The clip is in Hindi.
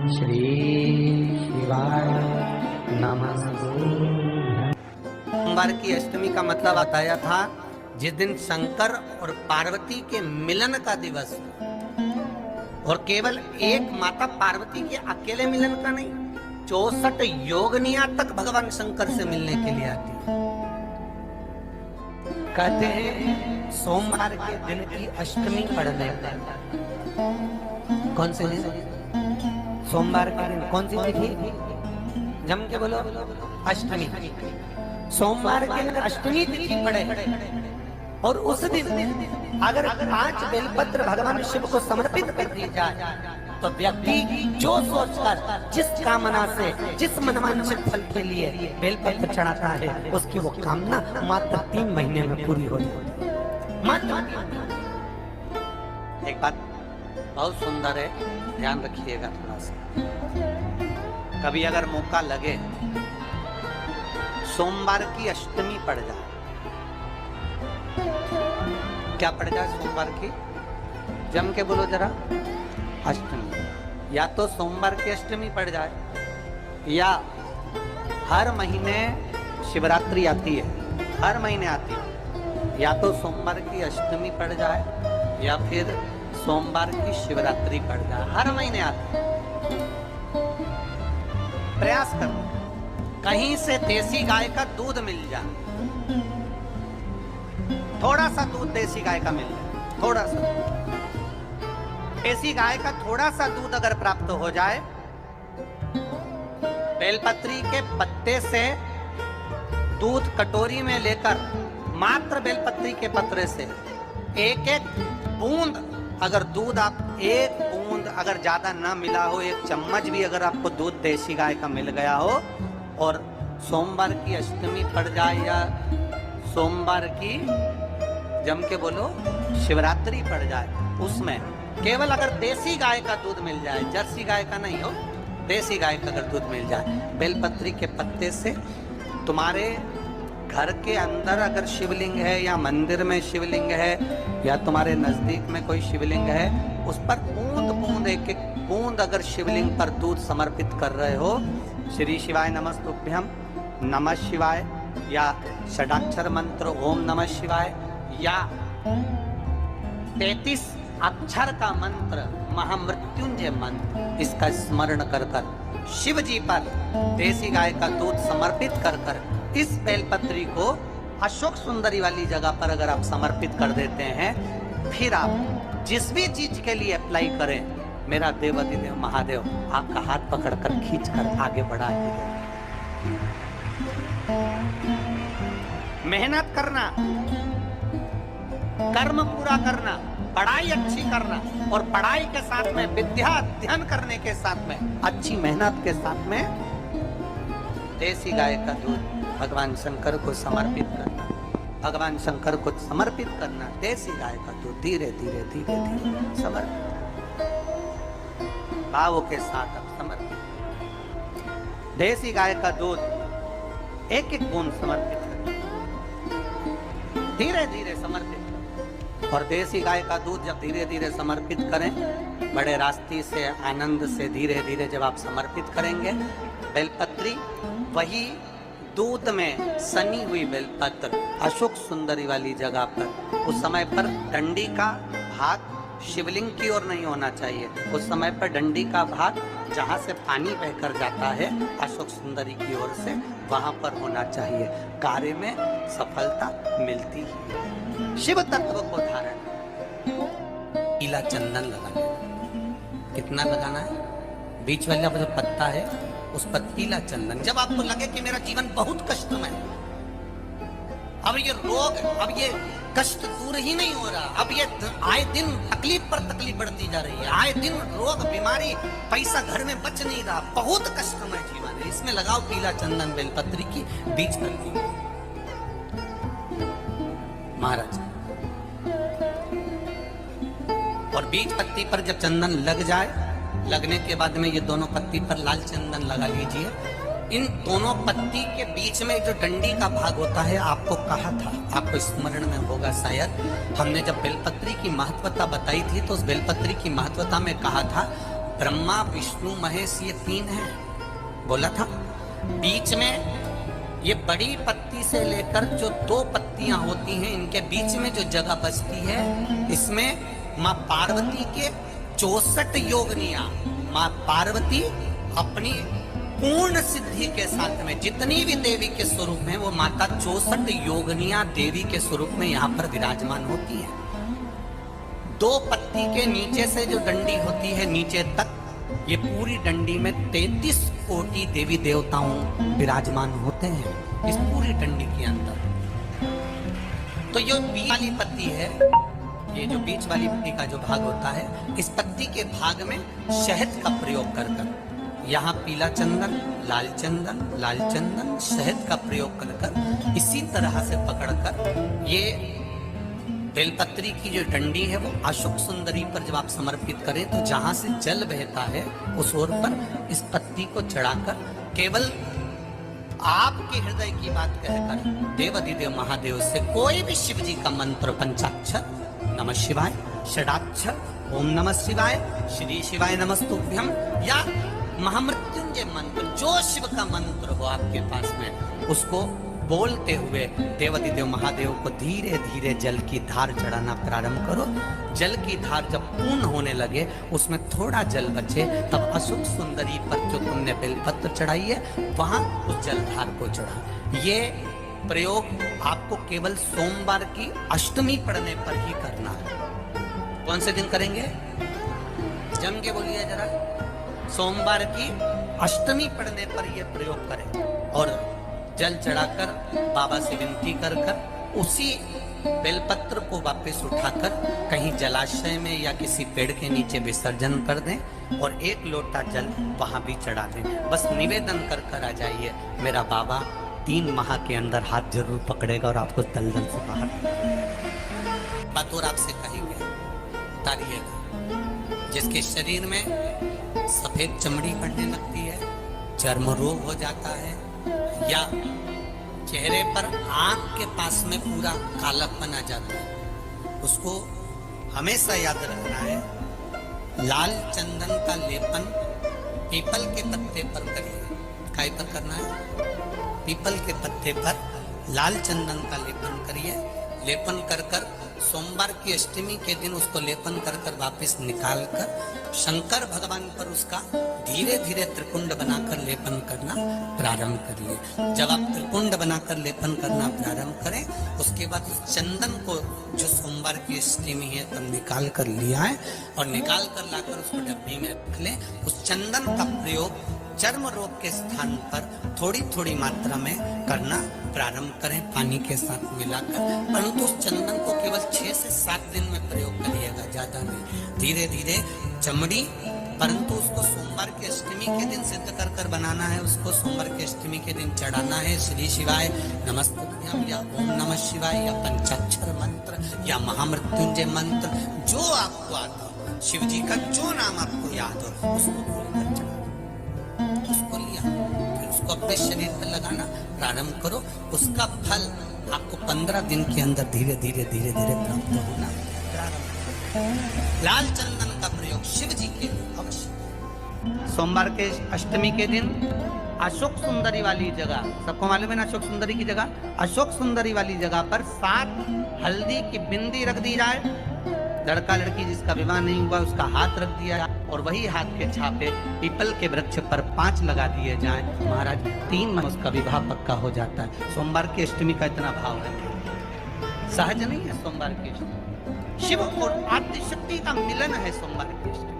श्री शिवाय नमस्तुभ्यं। सोमवार की अष्टमी का मतलब बताया था जिस दिन शंकर और पार्वती के मिलन का दिवस हो। और केवल एक माता पार्वती के अकेले मिलन का नहीं, 64 योगनिया तक भगवान शंकर से मिलने के लिए आती है। कहते हैं सोमवार के दिन की अष्टमी पड़ने पर, कौन से दिन? सोमवार के दिन कौन सी तिथि? जम के बोलो, अष्टमी। सोमवार के दिन अष्टमी तिथि पड़े और उस दिन अगर 5 बेलपत्र भगवान शिव को समर्पित कर दी जाए तो व्यक्ति जो सोचकर जिस कामना से जिस मनवांछित फल के लिए बेलपत्र चढ़ाता है उसकी वो कामना मात्र 3 महीने में पूरी हो जाती है। मात्र एक बात बहुत सुंदर है, ध्यान रखिएगा थोड़ा सा। कभी अगर मौका लगे सोमवार की अष्टमी पड़ जाए, क्या पड़ जाए सोमवार की? जम के बोलो जरा, अष्टमी। या तो सोमवार की अष्टमी पड़ जाए, या हर महीने शिवरात्रि आती है, हर महीने आती है। या तो सोमवार की अष्टमी पड़ जाए या फिर सोमवार की शिवरात्रि पड़ जाए, हर महीने आती है। प्रयास करो कहीं से देसी गाय का दूध मिल जाए, थोड़ा सा दूध देसी गाय का मिल जाए, थोड़ा सा देसी गाय का थोड़ा सा दूध अगर प्राप्त हो जाए, बेलपत्री के पत्ते से दूध कटोरी में लेकर, मात्र बेलपत्री के पत्रे से एक एक बूंद अगर दूध, आप एक बूंद अगर ज्यादा ना मिला हो, 1 चम्मच भी अगर आपको दूध देसी गाय का मिल गया हो और सोमवार की अष्टमी पड़ जाए या सोमवार की, जम के बोलो, शिवरात्रि पड़ जाए, उसमें केवल अगर देसी गाय का दूध मिल जाए, जर्सी गाय का नहीं हो, देसी गाय का अगर दूध मिल जाए, बेलपत्री के पत्ते से, तुम्हारे घर के अंदर अगर शिवलिंग है या मंदिर में शिवलिंग है या तुम्हारे नजदीक में कोई शिवलिंग है, उस पर बूंद बूंद, एक एक बूंद अगर शिवलिंग पर दूध समर्पित कर रहे हो, श्री शिवाय नमस्तुभ्यं, नमः शिवाय, या षडाक्षर मंत्र ओम नमः शिवाय, या 33 अक्षर का मंत्र महामृत्युंजय मंत्र, इसका स्मरण कर कर शिव जी पर देसी गाय का दूध समर्पित कर कर इस बेलपत्री को अशोक सुंदरी वाली जगह पर अगर आप समर्पित कर देते हैं, फिर आप जिस भी चीज के लिए अप्लाई करें, मेरा देवाधिदेव महादेव आपका हाथ पकड़कर खींचकर आगे बढ़ाएंगे। मेहनत करना, कर्म पूरा करना, पढ़ाई अच्छी करना, और पढ़ाई के साथ में विद्या अध्ययन करने के साथ में अच्छी मेहनत के साथ में देसी गाय का दूध भगवान शंकर को समर्पित करना, भगवान शंकर को समर्पित करना, देसी गाय का दूध धीरे धीरे धीरे धीरे समर्पित, भावों के साथ अब समर्पित, देसी गाय का दूध एक एक बूंद समर्पित करें, धीरे धीरे समर्पित। और देसी गाय का दूध जब धीरे धीरे समर्पित करें, बड़े रास्ते से, आनंद से धीरे धीरे जब आप समर्पित करेंगे, बेलपत्री वही दूध में सनी हुई बेलपत्र अशोक सुंदरी वाली जगह पर, उस समय पर डंडी का भाग शिवलिंग की ओर नहीं होना चाहिए, उस समय पर डंडी का भाग जहाँ से पानी बहकर जाता है अशोक सुंदरी की ओर से, वहां पर होना चाहिए। कार्य में सफलता मिलती है। शिव तत्व को धारण, पीला चंदन लगाना, कितना लगाना है? बीच वाला जो पत्ता है उस पर पीला चंदन। जब आपको लगे कि मेरा जीवन बहुत कष्ट में है, अब ये रोग, अब ये कष्ट दूर ही नहीं हो रहा, अब ये आए दिन तकलीफ पर तकलीफ बढ़ती जा रही है, आए दिन रोग, बीमारी, पैसा घर में बच नहीं रहा, बहुत कष्टमय जीवन है, इसमें लगाओ पीला चंदन बेलपत्री की बीच पत्ती महाराज, और बीच पत्ती पर जब चंदन लग जाए, लगने के बाद में ये दोनों पत्ती पर लाल चंदन लगा लीजिए। इन दोनों पत्ती के बीच में जो डंडी का भाग होता है, आपको कहा था, आपको स्मरण में होगा शायद, हमने जब बेलपत्री की महत्वता बताई थी तो उस बेलपत्री की महत्वता में कहा था, ब्रह्मा विष्णु महेश ये 3 हैं, बोला था। बीच में ये बड़ी पत्ती से लेकर जो 2 पत्तियां होती हैं, इनके बीच में जो जगह बचती है, इसमें माँ पार्वती के 64 योगनियां, माँ पार्वती अपनी पूर्ण सिद्धि के साथ में जितनी भी देवी के स्वरूप में, वो माता 64 योगनियां देवी के स्वरूप में यहाँ पर विराजमान होती है। 2 पत्ती के नीचे से जो डंडी होती है नीचे तक, ये पूरी डंडी में 33 कोटि देवी देवताओं विराजमान होते हैं इस पूरी डंडी के अंदर। तो ये बीच वाली पत्ती है, ये जो बीच वाली पत्ती का जो भाग होता है, इस पत्ती के भाग में शहद का प्रयोग कर कर, यहाँ पीला चंदन, लाल चंदन, शहद का प्रयोग कर कर, इसी तरह से पकड़कर ये बेलपत्री की जो डंडी है वो अशोक सुंदरी पर जब आप समर्पित करें तो जहां से जल बहता है उस ओर पर इस पत्ती को चढ़ाकर केवल आपके हृदय की बात कहकर देवाधिदेव महादेव से कोई भी शिव जी का मंत्र, पंचाक्षर नमः शिवाय, षडाक्षर ओम नमः शिवाय, श्री शिवाय नमस्तुभ्यम, या महामृत्युंजय मंत्र, जो शिव का मंत्र हो आपके पास में, उसको बोलते हुए देवाधिदेव महादेव को धीरे धीरे जल की धार चढ़ाना प्रारंभ करो। जल की धार जब पूर्ण होने लगे, उसमें थोड़ा जल बचे, तब अशोक सुंदरी पर जो तुमने बेलपत्र चढ़ाई है वहां उस जलधार को चढ़ा। ये प्रयोग आपको केवल सोमवार की अष्टमी पड़ने पर ही करना है। कौन से दिन करेंगे? जम के बोलिए जरा। सोमवार की अष्टमी पड़ने पर यह प्रयोग करें और जल चढ़ाकर बाबा से विनती कर कर उसी बेलपत्र को वापस उठाकर कहीं जलाशय में या किसी पेड़ के नीचे विसर्जन कर दें और 1 लोटा जल वहां भी चढ़ा दें। बस निवेदन कर कर आ जाइए, मेरा बाबा 3 माह के अंदर हाथ जरूर पकड़ेगा और आपको दलदल से बाहर बातों आपसे कहेंगे उतारिएगा। जिसके शरीर में सफेद चमड़ी पड़ने लगती है, चर्म रोग हो जाता है, या चेहरे पर आंख के पास में पूरा कालापन आ जाता है, उसको हमेशा याद रखना है, लाल चंदन का लेपन पीपल के पत्ते पर करिए। काय पर करना है? पीपल के पत्ते पर लाल चंदन का लेपन करिए। लेपन कर कर सोमवार की अष्टमी के दिन उसको लेपन कर कर वापस निकाल कर शंकर भगवान पर उसका धीरे धीरे त्रिकुंड बनाकर लेपन करना प्रारंभ करिए। जब आप त्रिकुंड बनाकर लेपन करना प्रारंभ करें, उसके बाद उस चंदन को जो सोमवार की अष्टमी है तब निकाल कर लिया है और निकाल कर लाकर उसको डब्बी में रख लें। उस चंदन का प्रयोग चर्म रोग के स्थान पर थोड़ी थोड़ी मात्रा में करना प्रारंभ करें, पानी के साथ मिलाकर। परंतु उस चंदन को केवल 6 से 7 दिन में प्रयोग करिएगा, ज्यादा नहीं। धीरे धीरे चमड़ी, परंतु उसको सोमवार की अष्टमी के दिन सिद्ध कर कर बनाना है। उसको सोमवार की अष्टमी के दिन चढ़ाना है श्री शिवाय नमस्तुभ्यम या ओम नमः शिवाय या पंचाक्षर मंत्र या महामृत्युंजय मंत्र, जो आपको आता हो, शिव जी का जो नाम आपको याद हो उसको बोलकर चढ़ाओ। उसको लिया, फिर उसको अपने शरीर पर लगाना प्रारंभ करो। उसका फल आपको 15 दिन के अंदर धीरे धीरे धीरे धीरे प्राप्त होना प्रारंभ। लाल चंदन का प्रयोग शिव जी के लिए अवश्य। सोमवार के अष्टमी के दिन अशोक सुंदरी वाली जगह, सबको मालूम है ना अशोक सुंदरी की जगह, अशोक सुंदरी वाली जगह पर 7 हल्दी की बिंदी रख दी जाए। लड़का लड़की जिसका विवाह नहीं हुआ उसका हाथ रख दिया और वही हाथ के छापे पीपल के वृक्ष पर 5 लगा दिए जाएं। महाराज 3 माह उसका विवाह पक्का हो जाता है। सोमवार की अष्टमी का इतना भाव है, सहज नहीं है। सोमवार की अष्टमी शिव और आदिशक्ति का मिलन है। सोमवार की अष्टमी